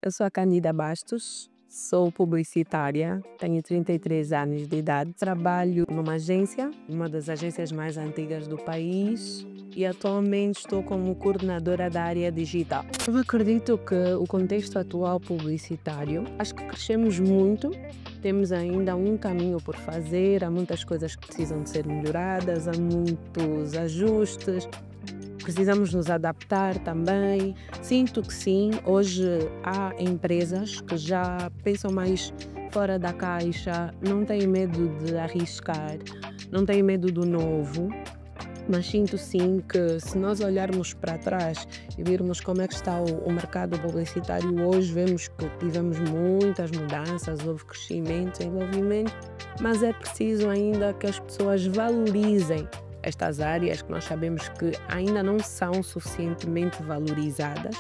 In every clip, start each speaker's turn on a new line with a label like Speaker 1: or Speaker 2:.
Speaker 1: Eu sou a Cândida Bastos, sou publicitária, tenho 33 anos de idade, trabalho numa agência, uma das agências mais antigas do país e atualmente estou como coordenadora da área digital. Eu acredito que o contexto atual publicitário, acho que crescemos muito, temos ainda um caminho por fazer, há muitas coisas que precisam de ser melhoradas, há muitos ajustes. Precisamos nos adaptar também. Sinto que sim, hoje há empresas que já pensam mais fora da caixa, não têm medo de arriscar, não têm medo do novo, mas sinto sim que se nós olharmos para trás e virmos como é que está o mercado publicitário hoje, vemos que tivemos muitas mudanças, houve crescimento, desenvolvimento, mas é preciso ainda que as pessoas valorizem estas áreas que nós sabemos que ainda não são suficientemente valorizadas,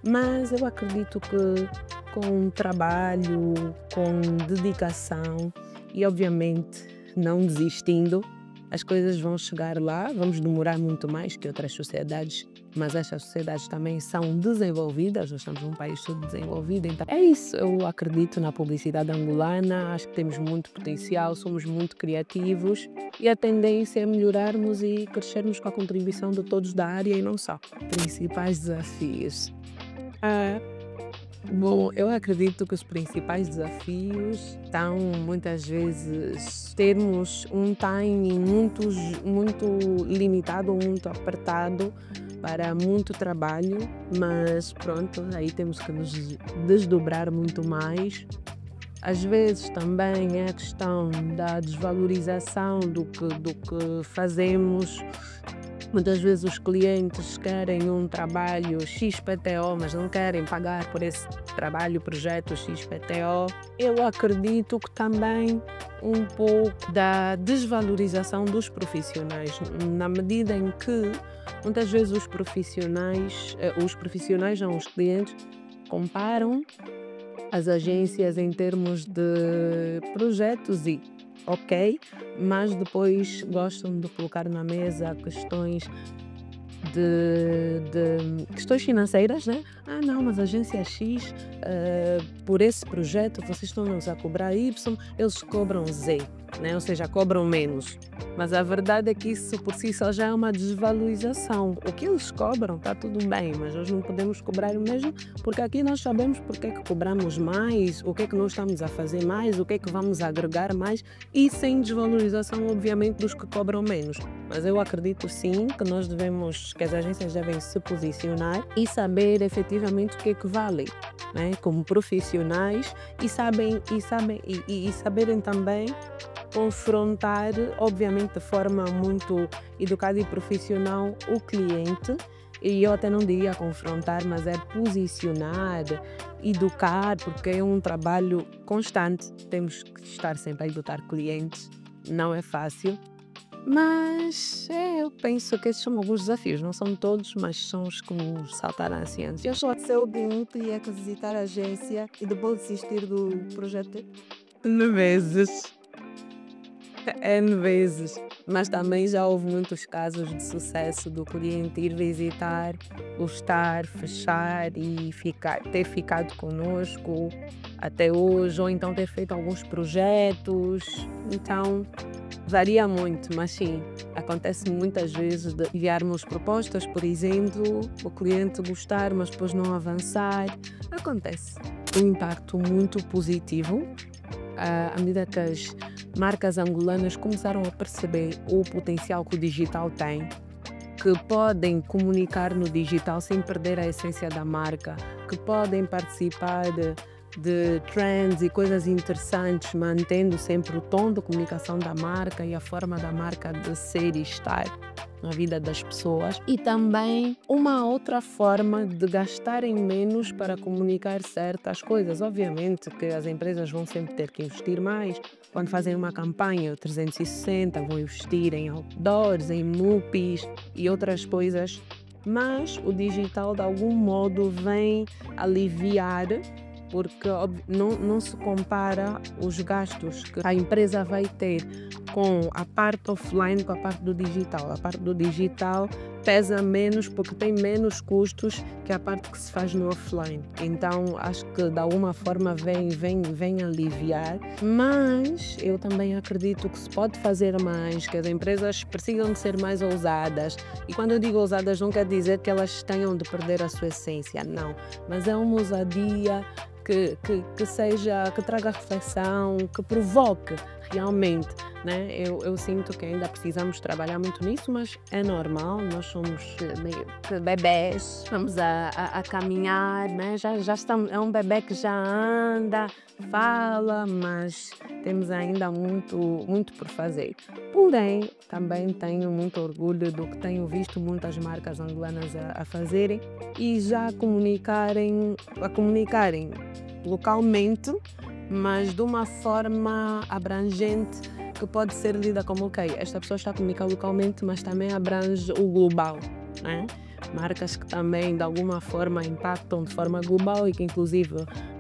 Speaker 1: mas eu acredito que com trabalho, com dedicação e obviamente não desistindo, as coisas vão chegar lá, vamos demorar muito mais que outras sociedades, mas estas sociedades também são desenvolvidas, nós estamos num país subdesenvolvido, então é isso, eu acredito na publicidade angolana, acho que temos muito potencial, somos muito criativos e a tendência é melhorarmos e crescermos com a contribuição de todos da área e não só. Principais desafios. Bom, eu acredito que os principais desafios estão muitas vezes termos um timing muito limitado, muito apertado para muito trabalho, mas pronto, aí temos que nos desdobrar muito mais. Às vezes também é a questão da desvalorização do que fazemos. Muitas vezes os clientes querem um trabalho XPTO, mas não querem pagar por esse trabalho, projeto XPTO. Eu acredito que também um pouco da desvalorização dos profissionais, na medida em que muitas vezes os profissionais não, os clientes, comparam as agências em termos de projetos e ok, mas depois gostam de colocar na mesa questões de questões financeiras, né? Ah, não, mas a agência X, por esse projeto, vocês estão-nos a cobrar Y, eles cobram Z, né? Ou seja, cobram menos. Mas a verdade é que isso por si só já é uma desvalorização. O que eles cobram está tudo bem, mas nós não podemos cobrar o mesmo, porque aqui nós sabemos porque é que cobramos mais, o que é que nós estamos a fazer mais, o que é que vamos agregar mais, e sem desvalorização, obviamente, dos que cobram menos. Mas eu acredito sim que as agências devem se posicionar e saber efetivamente o que é que valem, né? Como profissionais e saberem também confrontar, obviamente de forma muito educada e profissional, o cliente. E eu até não diria confrontar, mas é posicionar, educar, porque é um trabalho constante. Temos que estar sempre a educar clientes, não é fácil. Mas eu penso que esses são alguns desafios, não são todos, mas são os que me saltaram assim antes.
Speaker 2: Já aconteceu de um cliente visitar a agência e depois desistir do projeto?
Speaker 1: N vezes, N vezes. Mas também já houve muitos casos de sucesso do cliente ir visitar, gostar, fechar e ter ficado conosco até hoje, ou então ter feito alguns projetos. Então, varia muito, mas sim, acontece muitas vezes de enviarmos propostas, por exemplo, o cliente gostar, mas depois não avançar. Acontece. Um impacto muito positivo à medida que as marcas angolanas começaram a perceber o potencial que o digital tem, que podem comunicar no digital sem perder a essência da marca, que podem participar de trends e coisas interessantes, mantendo sempre o tom de comunicação da marca e a forma da marca de ser e estar na vida das pessoas. E também uma outra forma de gastarem menos para comunicar certas coisas. Obviamente que as empresas vão sempre ter que investir mais. Quando fazem uma campanha 360, vão investir em outdoors, em MUPIs e outras coisas. Mas o digital, de algum modo, vem aliviar, porque não se compara os gastos que a empresa vai ter com a parte offline com a parte do digital. A parte do digital pesa menos porque tem menos custos que a parte que se faz no offline. Então acho que de alguma forma vem aliviar, mas eu também acredito que se pode fazer mais, que as empresas precisam de ser mais ousadas. E quando eu digo ousadas não quer dizer que elas tenham de perder a sua essência, não, mas é uma ousadia que traga reflexão, que provoque realmente, né? Eu sinto que ainda precisamos trabalhar muito nisso, mas é normal, nós somos meio que bebés, estamos a caminhar, né? Já estamos, é um bebê que já anda, fala, mas temos ainda muito por fazer. Porém, também tenho muito orgulho do que tenho visto muitas marcas angolanas a fazerem e já a comunicarem localmente, mas de uma forma abrangente que pode ser lida como, ok, esta pessoa está a comunicar localmente, mas também abrange o global, né? Marcas que também de alguma forma impactam de forma global e que inclusive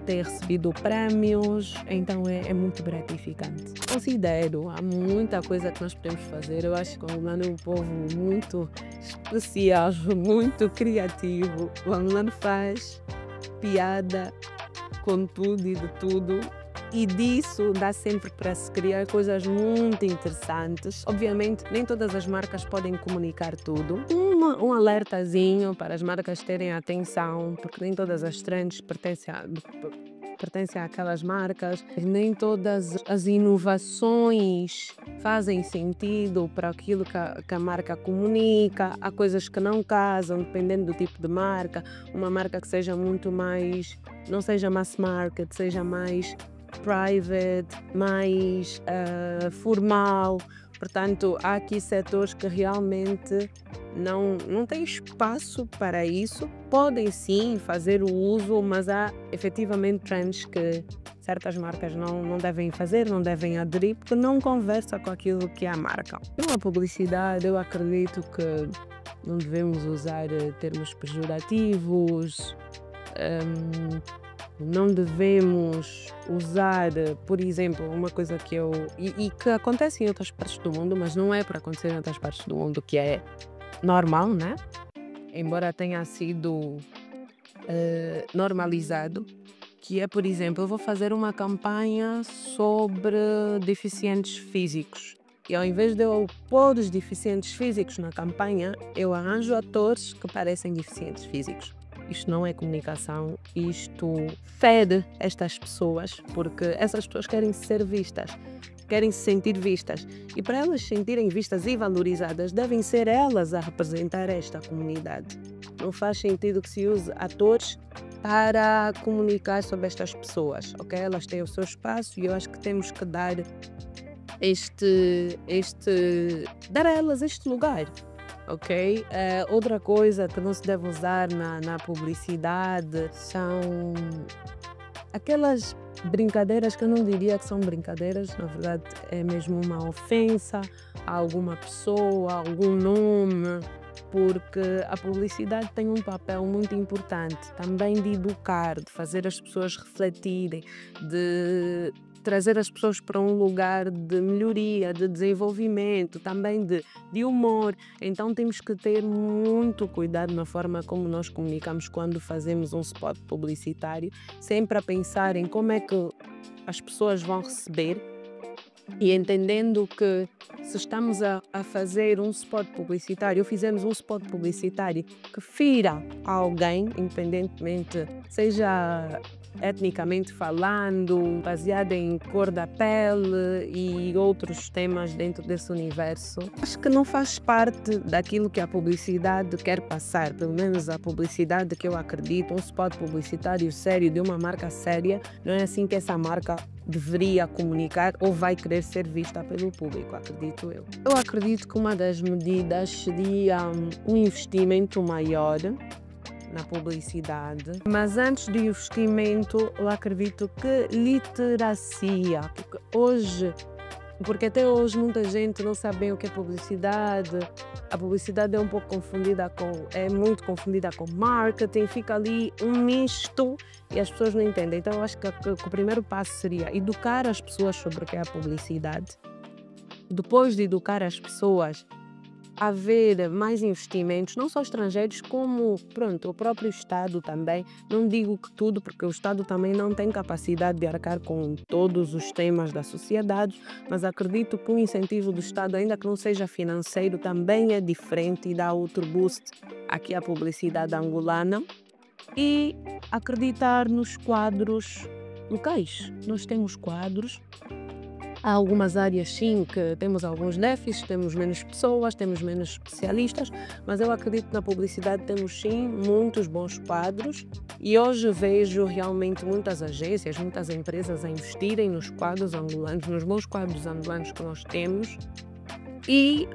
Speaker 1: têm recebido prémios, então é muito gratificante. Considero, há muita coisa que nós podemos fazer. Eu acho que o angolano é um povo muito especial, muito criativo. O angolano faz piada com tudo e de tudo, e disso dá sempre para se criar coisas muito interessantes. Obviamente, nem todas as marcas podem comunicar tudo. Um alertazinho para as marcas terem atenção, porque nem todas as trends pertencem àquelas marcas, nem todas as inovações fazem sentido para aquilo que a marca comunica. Há coisas que não casam, dependendo do tipo de marca. Uma marca que seja muito mais, não seja mass market, seja mais private, mais formal. Portanto, há aqui setores que realmente não têm espaço para isso. Podem sim fazer o uso, mas há efetivamente trends que certas marcas não devem fazer, não devem aderir, porque não conversa com aquilo que é a marca. Numa publicidade, eu acredito que não devemos usar termos pejorativos, não devemos usar, por exemplo, uma coisa que que acontece em outras partes do mundo, mas não é para acontecer em outras partes do mundo, que é normal, né? Embora tenha sido normalizado, que é, por exemplo, eu vou fazer uma campanha sobre deficientes físicos. E ao invés de eu pôr os deficientes físicos na campanha, eu arranjo atores que parecem deficientes físicos. Isto não é comunicação, isto fere estas pessoas, porque essas pessoas querem ser vistas, querem se sentir vistas. E para elas se sentirem vistas e valorizadas, devem ser elas a representar esta comunidade. Não faz sentido que se use atores para comunicar sobre estas pessoas, ok? Elas têm o seu espaço e eu acho que temos que dar dar a elas este lugar. Ok? Outra coisa que não se deve usar na publicidade são aquelas brincadeiras que eu não diria que são brincadeiras, na verdade é mesmo uma ofensa a alguma pessoa, a algum nome, porque a publicidade tem um papel muito importante também de educar, de fazer as pessoas refletirem, de trazer as pessoas para um lugar de melhoria, de desenvolvimento, também de humor. Então temos que ter muito cuidado na forma como nós comunicamos quando fazemos um spot publicitário, sempre a pensar em como é que as pessoas vão receber e entendendo que se estamos a fazer um spot publicitário, ou fizemos um spot publicitário que fira alguém, independentemente, seja etnicamente falando, baseada em cor da pele e outros temas dentro desse universo, acho que não faz parte daquilo que a publicidade quer passar, pelo menos a publicidade que eu acredito, um spot publicitário sério de uma marca séria, não é assim que essa marca deveria comunicar ou vai querer ser vista pelo público, acredito eu. Eu acredito que uma das medidas seria um investimento maior na publicidade, mas antes do investimento eu acredito que literacia, porque até hoje muita gente não sabe bem o que é publicidade. A publicidade é um pouco muito confundida com marketing, fica ali um misto e as pessoas não entendem. Então eu acho que o primeiro passo seria educar as pessoas sobre o que é a publicidade. Depois de educar as pessoas, haver mais investimentos, não só estrangeiros, como pronto, o próprio Estado também. Não digo que tudo, porque o Estado também não tem capacidade de arcar com todos os temas da sociedade, mas acredito que o incentivo do Estado, ainda que não seja financeiro, também é diferente e dá outro boost aqui à publicidade angolana. E acreditar nos quadros locais. Nós temos quadros. Há algumas áreas sim que temos alguns déficits, temos menos pessoas, temos menos especialistas, mas eu acredito que na publicidade temos sim muitos bons quadros e hoje vejo realmente muitas agências, muitas empresas a investirem nos quadros angolanos, nos bons quadros angolanos que nós temos. E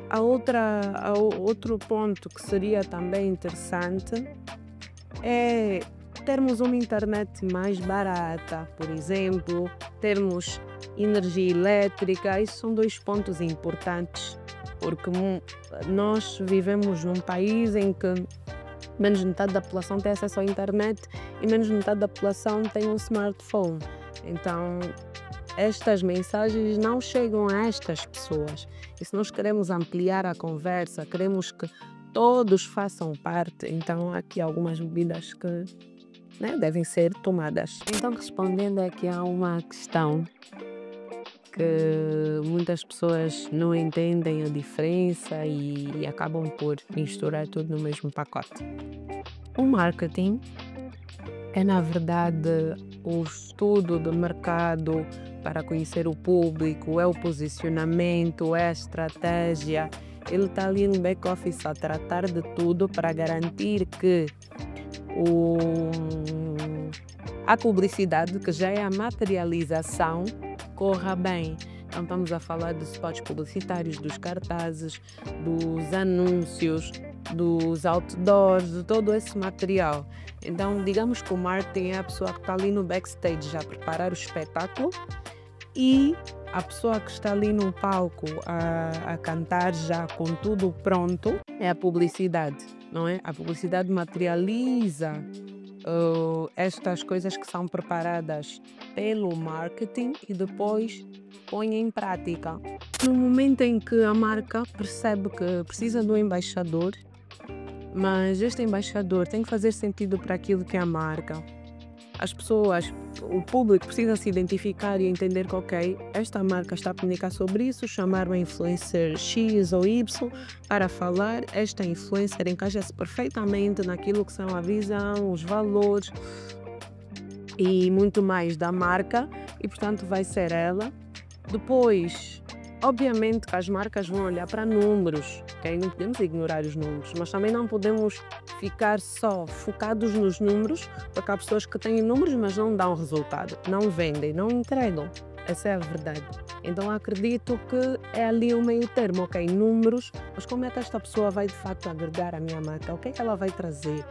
Speaker 1: outro ponto que seria também interessante é termos uma internet mais barata, por exemplo, termos energia elétrica. Isso são dois pontos importantes, porque nós vivemos num país em que menos de metade da população tem acesso à internet e menos de metade da população tem um smartphone. Então, estas mensagens não chegam a estas pessoas. E se nós queremos ampliar a conversa, queremos que todos façam parte, então há aqui algumas medidas que devem ser tomadas. Então, respondendo aqui a uma questão que muitas pessoas não entendem a diferença e acabam por misturar tudo no mesmo pacote. O marketing é, na verdade, o estudo do mercado para conhecer o público, é o posicionamento, é a estratégia. Ele está ali no back-office a tratar de tudo para garantir que a publicidade, que já é a materialização, corra bem. Então estamos a falar dos spots publicitários, dos cartazes, dos anúncios, dos outdoors, de todo esse material. Então digamos que o marketing é a pessoa que está ali no backstage a preparar o espetáculo e a pessoa que está ali no palco a cantar já com tudo pronto é a publicidade, não é? A publicidade materializa estas coisas que são preparadas pelo marketing e depois põe em prática. No momento em que a marca percebe que precisa de um embaixador, mas este embaixador tem que fazer sentido para aquilo que é a marca. As pessoas, o público precisa se identificar e entender que, ok, esta marca está a comunicar sobre isso, chamar uma influencer X ou Y para falar. Esta influencer encaixa-se perfeitamente naquilo que são a visão, os valores e muito mais da marca e, portanto, vai ser ela. Depois, obviamente que as marcas vão olhar para números, ok? Não podemos ignorar os números, mas também não podemos ficar só focados nos números, porque há pessoas que têm números, mas não dão resultado, não vendem, não entregam. Essa é a verdade. Então acredito que é ali o meio termo, ok? Números, mas como é que esta pessoa vai de facto agregar a minha marca? O que é que ela vai trazer?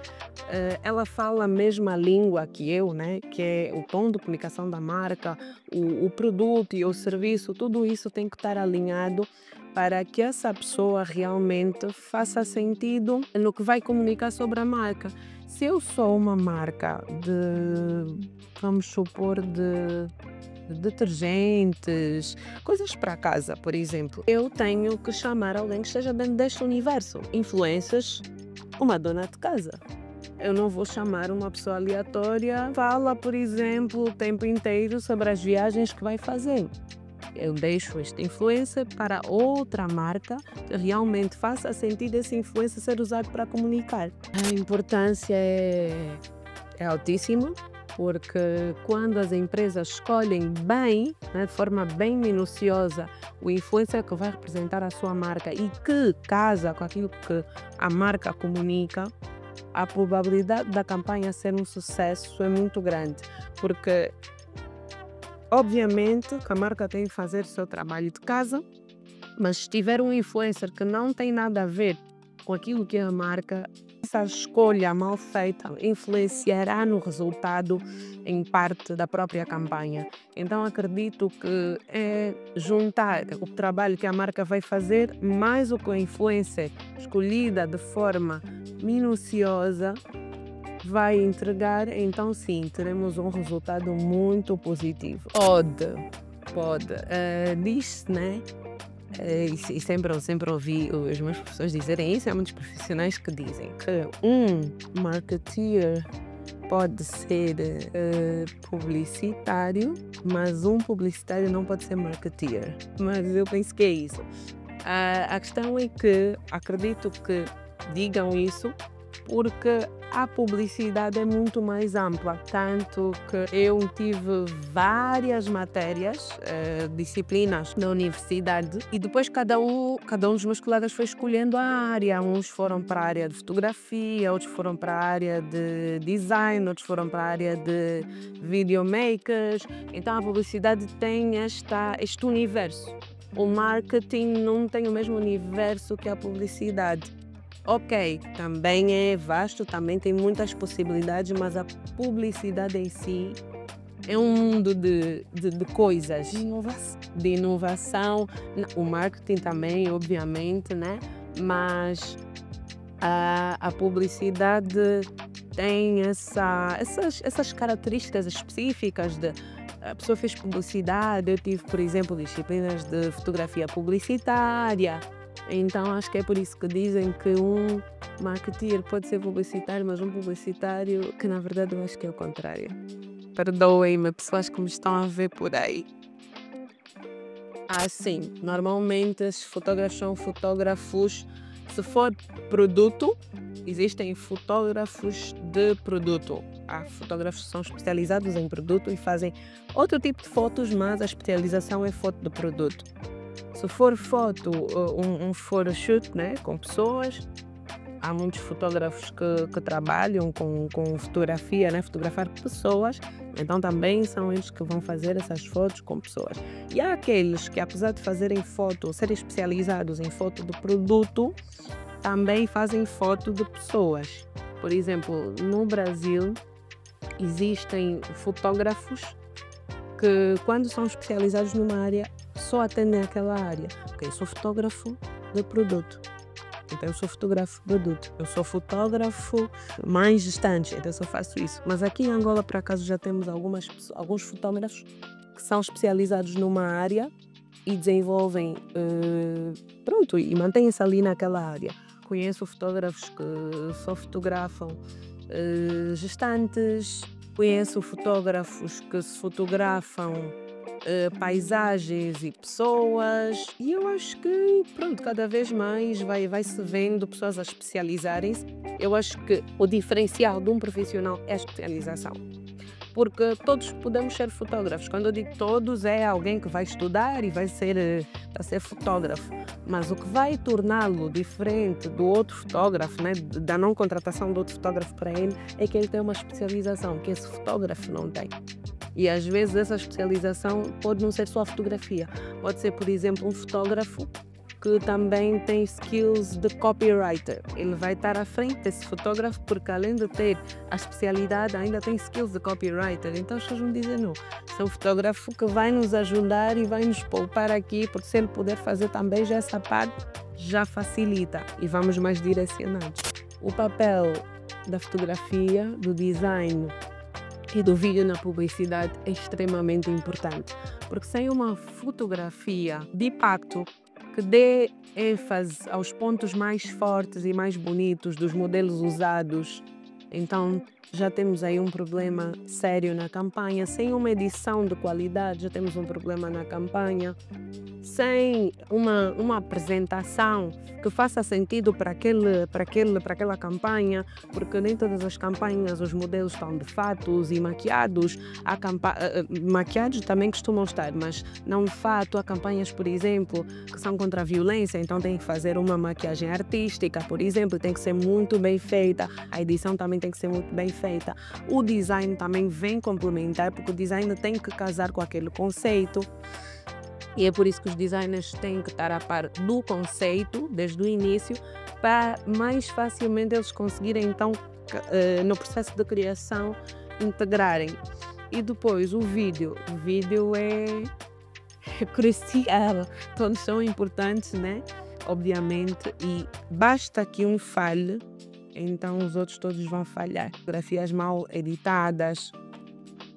Speaker 1: Ela fala a mesma língua que eu, né? Que é o tom de comunicação da marca, o produto e o serviço, tudo isso tem que estar alinhado para que essa pessoa realmente faça sentido no que vai comunicar sobre a marca. Se eu sou uma marca vamos supor, de detergentes, coisas para casa, por exemplo, eu tenho que chamar alguém que esteja dentro deste universo. Influências, uma dona de casa. Eu não vou chamar uma pessoa aleatória, fala, por exemplo, o tempo inteiro sobre as viagens que vai fazer. Eu deixo esta influência para outra marca que realmente faça sentido essa influência ser usada para comunicar. A importância é altíssima, porque quando as empresas escolhem bem, de forma bem minuciosa, o influencer que vai representar a sua marca e que casa com aquilo que a marca comunica, a probabilidade da campanha ser um sucesso é muito grande, porque obviamente que a marca tem que fazer o seu trabalho de casa, mas se tiver um influencer que não tem nada a ver com aquilo que é a marca, essa escolha mal feita influenciará no resultado em parte da própria campanha. Então acredito que é juntar o trabalho que a marca vai fazer mais o que a influencer escolhida de forma minuciosa vai entregar, então sim, teremos um resultado muito positivo. Pode. Diz-se, né, e sempre ouvi os meus professores dizerem isso, há muitos profissionais que dizem que marketeer pode ser publicitário, mas um publicitário não pode ser marketeer. Mas eu penso que é isso. A questão é que acredito que digam isso porque a publicidade é muito mais ampla, tanto que eu tive várias matérias, disciplinas na universidade e depois cada um dos meus colegas foi escolhendo a área. Uns foram para a área de fotografia, outros foram para a área de design, outros foram para a área de videomakers. Então a publicidade tem este universo. O marketing não tem o mesmo universo que a publicidade. Ok, também é vasto, também tem muitas possibilidades, mas a publicidade em si é um mundo de coisas. De inovação. O marketing também, obviamente, né? Mas a publicidade tem essas características específicas de... A pessoa fez publicidade, eu tive, por exemplo, disciplinas de fotografia publicitária. Então acho que é por isso que dizem que um marketeer pode ser publicitário, mas um publicitário que na verdade eu acho que é o contrário. Perdoem-me, pessoas que me estão a ver por aí. Sim, normalmente os fotógrafos são fotógrafos, se for produto, existem fotógrafos de produto. Há fotógrafos que são especializados em produto e fazem outro tipo de fotos, mas a especialização é foto de produto. Se for foto, um photoshoot, né, com pessoas, há muitos fotógrafos que trabalham com fotografia, né, fotografar pessoas, então também são eles que vão fazer essas fotos com pessoas. E há aqueles que, apesar de fazerem foto, serem especializados em foto de produto, também fazem foto de pessoas. Por exemplo, no Brasil, existem fotógrafos que, quando são especializados numa área, só atendem aquela área. Ok, eu sou fotógrafo de produto, então eu sou fotógrafo de produto. Eu sou fotógrafo mais distante, então eu só faço isso. Mas aqui em Angola, por acaso, já temos alguns fotógrafos que são especializados numa área e desenvolvem, e mantêm-se ali naquela área. Conheço fotógrafos que só fotografam gestantes, conheço fotógrafos que se fotografam paisagens e pessoas, e eu acho que cada vez mais vai-se vendo pessoas a especializarem-se. Eu acho que o diferencial de um profissional é a especialização, porque todos podemos ser fotógrafos. Quando eu digo todos, é alguém que vai estudar e vai ser fotógrafo, mas o que vai torná-lo diferente do outro fotógrafo, né, da não contratação do outro fotógrafo para ele, é que ele tem uma especialização que esse fotógrafo não tem. E às vezes essa especialização pode não ser só a fotografia, pode ser, por exemplo, um fotógrafo que também tem skills de copywriter. Ele vai estar à frente desse fotógrafo porque, além de ter a especialidade, ainda tem skills de copywriter. Então as pessoas vão dizer, não, é um fotógrafo que vai nos ajudar e vai nos poupar aqui, porque se ele puder fazer também já essa parte, já facilita e vamos mais direcionados. O papel da fotografia, do design e do vídeo na publicidade é extremamente importante, porque sem uma fotografia de impacto que dê ênfase aos pontos mais fortes e mais bonitos dos modelos usados, então já temos aí um problema sério na campanha. Sem uma edição de qualidade, já temos um problema na campanha. Sem uma apresentação que faça sentido para aquela campanha, porque nem todas as campanhas os modelos estão de fatos e maquiados. Maquiados também costumam estar, mas não de fato. Há campanhas, por exemplo, que são contra a violência, então tem que fazer uma maquiagem artística, por exemplo, tem que ser muito bem feita. A edição também tem que ser muito bem feita. O design também vem complementar, porque o design tem que casar com aquele conceito. E é por isso que os designers têm que estar a par do conceito desde o início, para mais facilmente eles conseguirem, então, no processo de criação, integrarem. E depois o vídeo. O vídeo é crucial. Todos são importantes, né? Obviamente. E basta que um falhe, então os outros todos vão falhar. Fotografias mal editadas,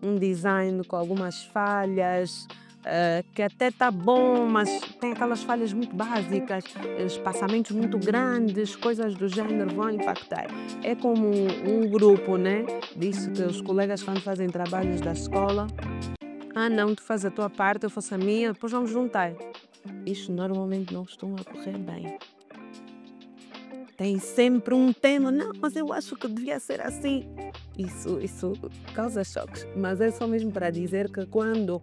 Speaker 1: um design com algumas falhas, que até está bom, mas tem aquelas falhas muito básicas, espaçamentos muito grandes, coisas do género vão impactar. É como um grupo, né? Disso que os colegas quando fazem trabalhos da escola, não, tu fazes a tua parte, eu faço a minha, depois vamos juntar. Isto normalmente não costuma correr bem. Tem sempre um tema, não, mas eu acho que devia ser assim. Isso causa choques, mas é só mesmo para dizer que quando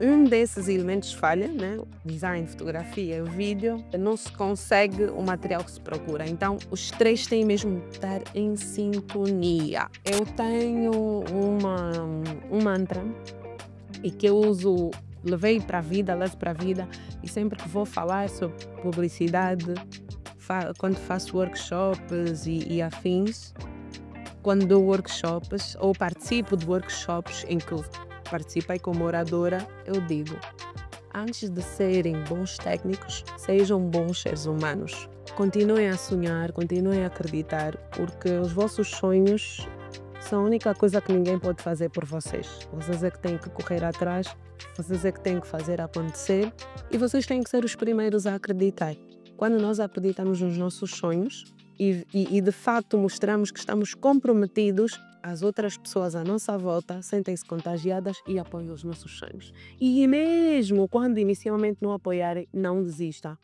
Speaker 1: um desses elementos falha, né? O design, fotografia, o vídeo, não se consegue o material que se procura. Então, os três têm mesmo de estar em sintonia. Eu tenho um mantra e que eu uso, levei para a vida, levo para a vida, e sempre que vou falar sobre publicidade, quando faço workshops e afins, quando dou workshops ou participo de workshops em que eu participei como oradora, eu digo: antes de serem bons técnicos, sejam bons seres humanos. Continuem a sonhar, continuem a acreditar, porque os vossos sonhos são a única coisa que ninguém pode fazer por vocês. Vocês é que têm que correr atrás, vocês é que têm que fazer acontecer e vocês têm que ser os primeiros a acreditar. Quando nós acreditamos nos nossos sonhos e de fato mostramos que estamos comprometidos, as outras pessoas à nossa volta sentem-se contagiadas e apoiam os nossos sonhos. E mesmo quando inicialmente não apoiarem, não desista.